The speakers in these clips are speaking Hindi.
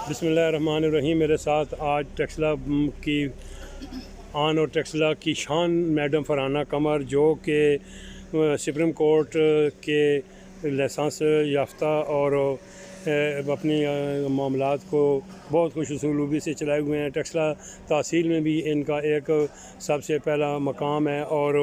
बिस्मिल्लाहिर्रहमानिर्रहीम। मेरे साथ आज टेक्सला की आन और टेक्सला की शान मैडम फरहाना कमर, जो कि सुप्रीम कोर्ट के लाइसेंस याफ्ता और अपनी मामलात को बहुत खुश उसलूबी से चलाए हुए हैं। टेक्सला तहसील में भी इनका एक सबसे पहला मकाम है और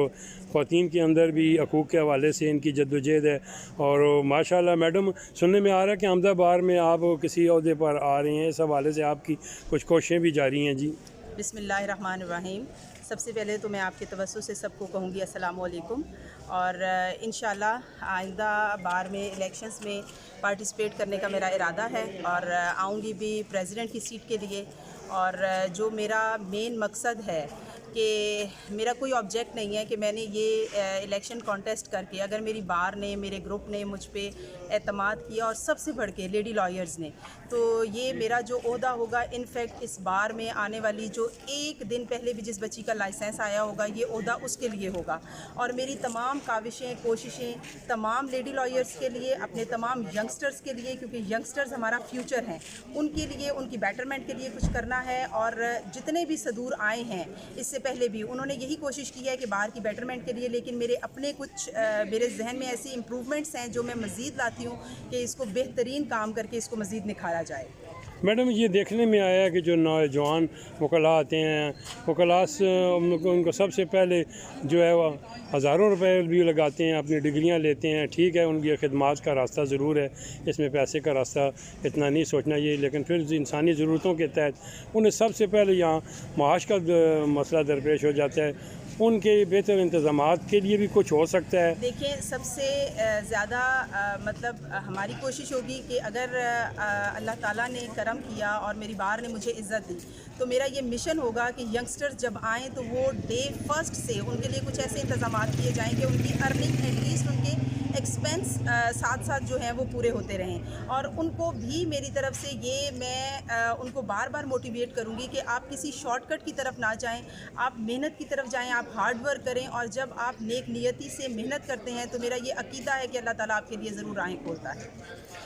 ख़वातीन के अंदर भी हकूक़ के हवाले से इनकी जद्दोजहद है। और माशाल्लाह मैडम, सुनने में आ रहा है कि अहमदाबाद में आप किसी ओहदे पर आ रही हैं, इस हवाले से आपकी कुछ कोशिशें भी जारी हैं। जी बिस्मिल्लाहिर्रहमानिर्रहीम। सबसे पहले तो मैं आपके तवज्जो से सबको कहूँगी अस्सलाम वालेकुम। और इंशाल्लाह आइंदा बार में इलेक्शंस में पार्टिसिपेट करने का मेरा इरादा है और आऊँगी भी प्रेसिडेंट की सीट के लिए। और जो मेरा मेन मकसद है कि मेरा कोई ऑब्जेक्ट नहीं है कि मैंने ये इलेक्शन कॉन्टेस्ट करके, अगर मेरी बार ने, मेरे ग्रुप ने मुझ पे एतमाद किया और सबसे बढ़ के लेडी लॉयर्स ने, तो ये मेरा जो ओहदा होगा, इनफैक्ट इस बार में आने वाली जो एक दिन पहले भी जिस बच्ची का लाइसेंस आया होगा, ये ओहदा उसके लिए होगा। और मेरी तमाम काविशें, कोशिशें तमाम लेडी लॉयर्स के लिए, अपने तमाम यंगस्टर्स के लिए, क्योंकि यंगस्टर्स हमारा फ्यूचर हैं, उनके लिए, उनकी बेटरमेंट के लिए कुछ करना है। और जितने भी सदूर आए हैं इससे पहले भी, उन्होंने यही कोशिश की है कि बाहर की बेटरमेंट के लिए, लेकिन मेरे अपने कुछ मेरे जहन में ऐसी इम्प्रूवमेंट्स हैं जो मैं मज़ीद लाती हूँ कि इसको बेहतरीन काम करके इसको मज़ीद निखारा जाए। मैडम, ये देखने में आया है कि जो नौजवान वकला आते हैं, वकला उनको सबसे पहले जो है वह हज़ारों रुपए भी लगाते हैं, अपनी डिग्रियां लेते हैं। ठीक है, उनकी खिदमात का रास्ता ज़रूर है, इसमें पैसे का रास्ता इतना नहीं सोचना ये, लेकिन फिर इंसानी ज़रूरतों के तहत उन्हें सबसे पहले यहाँ माश का मसला दरपेश हो जाता है। उनके बेहतर इंतज़ामात के लिए भी कुछ हो सकता है। देखिए, सबसे ज़्यादा मतलब हमारी कोशिश होगी कि अगर अल्लाह ताला ने करम किया और मेरी बार ने मुझे इज़्ज़त दी, तो मेरा ये मिशन होगा कि यंगस्टर्स जब आएँ तो वो डे फर्स्ट से उनके लिए कुछ ऐसे इंतज़ामात किए जाएँ कि उनकी अर्निंग एटलीस्ट, उनके एक्सपेंस साथ साथ जो हैं वो पूरे होते रहें। और उनको भी मेरी तरफ से ये मैं उनको बार बार मोटिवेट करूँगी कि आप किसी शॉर्टकट की तरफ ना जाएं, आप मेहनत की तरफ जाएं, आप हार्ड वर्क करें। और जब आप नेक नियति से मेहनत करते हैं तो मेरा ये अकीदा है कि अल्लाह ताला आपके लिए ज़रूर राहें खोलता है।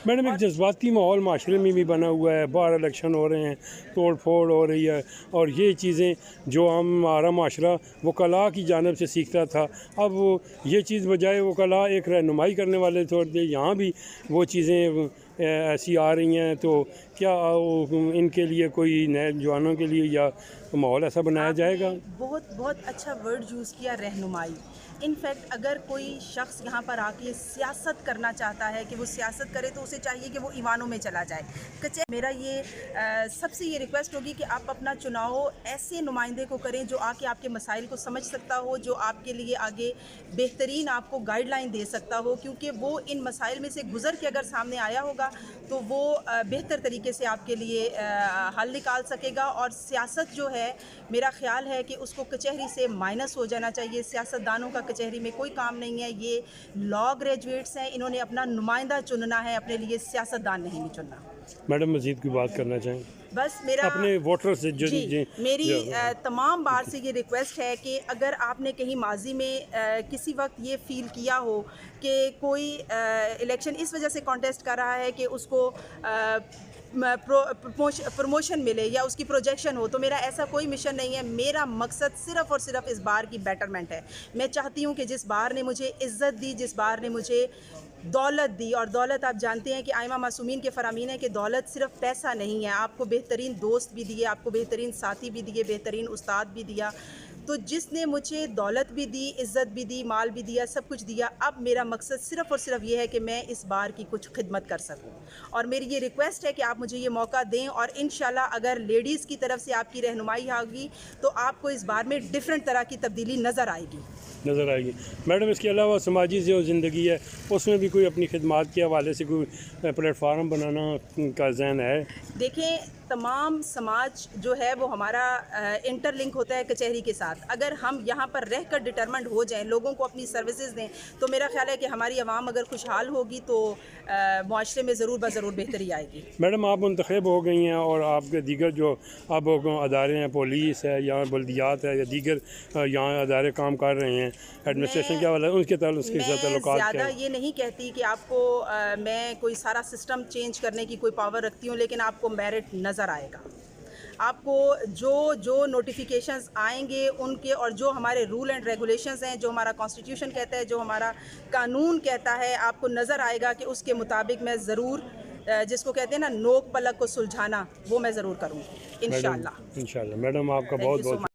मैडम, एक जज्बाती माहौल माशरे में भी बना हुआ है, बाहर इलेक्शन हो रहे हैं, तोड़ फोड़ हो रही है, और ये चीज़ें जो हमारा माशरा वकला की जानिब से सीखता था, अब ये चीज़ बजाय वकला एक रहनुमाई करने वाले तौर पर यहाँ भी वो चीज़ें ऐसी आ रही हैं। तो क्या इनके लिए कोई नए जवानों के लिए या माहौल ऐसा बनाया जाएगा? बहुत बहुत अच्छा वर्ड यूज़ किया, रहनुमाई। इनफैक्ट अगर कोई शख्स यहाँ पर आके सियासत करना चाहता है कि वो सियासत करे, तो उसे चाहिए कि वो ईवानों में चला जाए। मेरा ये सबसे ये रिक्वेस्ट होगी कि आप अपना चुनाव ऐसे नुमाइंदे को करें जो आके आपके मसाइल को समझ सकता हो, जो आपके लिए आगे बेहतरीन आपको गाइडलाइन दे सकता हो, क्योंकि वो इन मसाइल में से गुजर के अगर सामने आया होगा तो वो बेहतर तरीके से आपके लिए हल निकाल सकेगा। और सियासत जो है, मेरा ख्याल है कि उसको कचहरी से माइनस हो जाना चाहिए। सियासतदानों का कचहरी में कोई काम नहीं है, ये लॉ ग्रेजुएट्स हैं, इन्होंने अपना नुमाइंदा चुनना है, अपने लिए सियासतदान नहीं चुनना। मैडम, मज़ीद की बात करना चाहें? बस मेरा अपने वोटर से जी मेरी तमाम बार से ये रिक्वेस्ट है कि अगर आपने कहीं माजी में किसी वक्त ये फ़ील किया हो कि कोई इलेक्शन इस वजह से कॉन्टेस्ट कर रहा है कि उसको प्रमोशन मिले या उसकी प्रोजेक्शन हो, तो मेरा ऐसा कोई मिशन नहीं है। मेरा मकसद सिर्फ़ और सिर्फ इस बार की बेटरमेंट है। मैं चाहती हूँ कि जिस बार ने मुझे इज़्ज़त दी, जिस बार ने मुझे दौलत दी, और दौलत आप जानते हैं कि आइमा मासूमीन के फ़रामीन है कि दौलत सिर्फ पैसा नहीं है, आपको बेहतरीन दोस्त भी दिए, आपको बेहतरीन साथी भी दिए, बेहतरीन उस्ताद भी दिया। तो जिसने मुझे दौलत भी दी, इज़्ज़त भी दी, माल भी दिया, सब कुछ दिया, अब मेरा मकसद सिर्फ़ और सिर्फ ये है कि मैं इस बार की कुछ खिदमत कर सकूं। और मेरी ये रिक्वेस्ट है कि आप मुझे ये मौका दें, और इंशाल्लाह अगर लेडीज़ की तरफ से आपकी रहनुमाई होगी तो आपको इस बार में डिफरेंट तरह की तब्दीली नज़र आएगी। मैडम, इसके अलावा समाजी जो ज़िंदगी है उसमें भी कोई अपनी खिदमात के हवाले से कोई प्लेटफार्म बनाना का ज़हन है? देखें, तमाम समाज जो है वो हमारा इंटरलिंक होता है कचहरी के साथ। अगर हम यहाँ पर रह कर डिटरमेंट हो जाएं, लोगों को अपनी सर्विसेज दें, तो मेरा ख्याल है कि हमारी आवाम अगर खुशहाल होगी तो मुआशरे में ज़रूर ज़रूर बेहतरी आएगी। मैडम, आप मुंतखब हो गई हैं और आपके दीगर जो अब अदारे हैं, पुलिस है या बल्दियात है या दीगर यहाँ अदारे काम कर रहे हैं, एडमिनिस्ट्रेशन क्या वाला है, उनके ताल्लुक उसके साथ मैं ताल्लुकात क्या ज़्यादा है? ये नहीं कहती कि आपको मैं कोई सारा सिस्टम चेंज करने की कोई पावर रखती हूँ, लेकिन आपको मेरिट नज़र आएगा। आपको जो जो नोटिफिकेशंस आएंगे उनके, और जो हमारे रूल एंड रेगुलेशंस हैं, जो हमारा कॉन्स्टिट्यूशन कहता है, जो हमारा कानून कहता है, आपको नज़र आएगा कि उसके मुताबिक मैं ज़रूर जिसको कहते हैं ना नोक पलक को सुलझाना, वो मैं ज़रूर करूँगी इंशाल्लाह। इंशाल्लाह। मैडम आपका थैंक बहुत यू सो बहुत मच।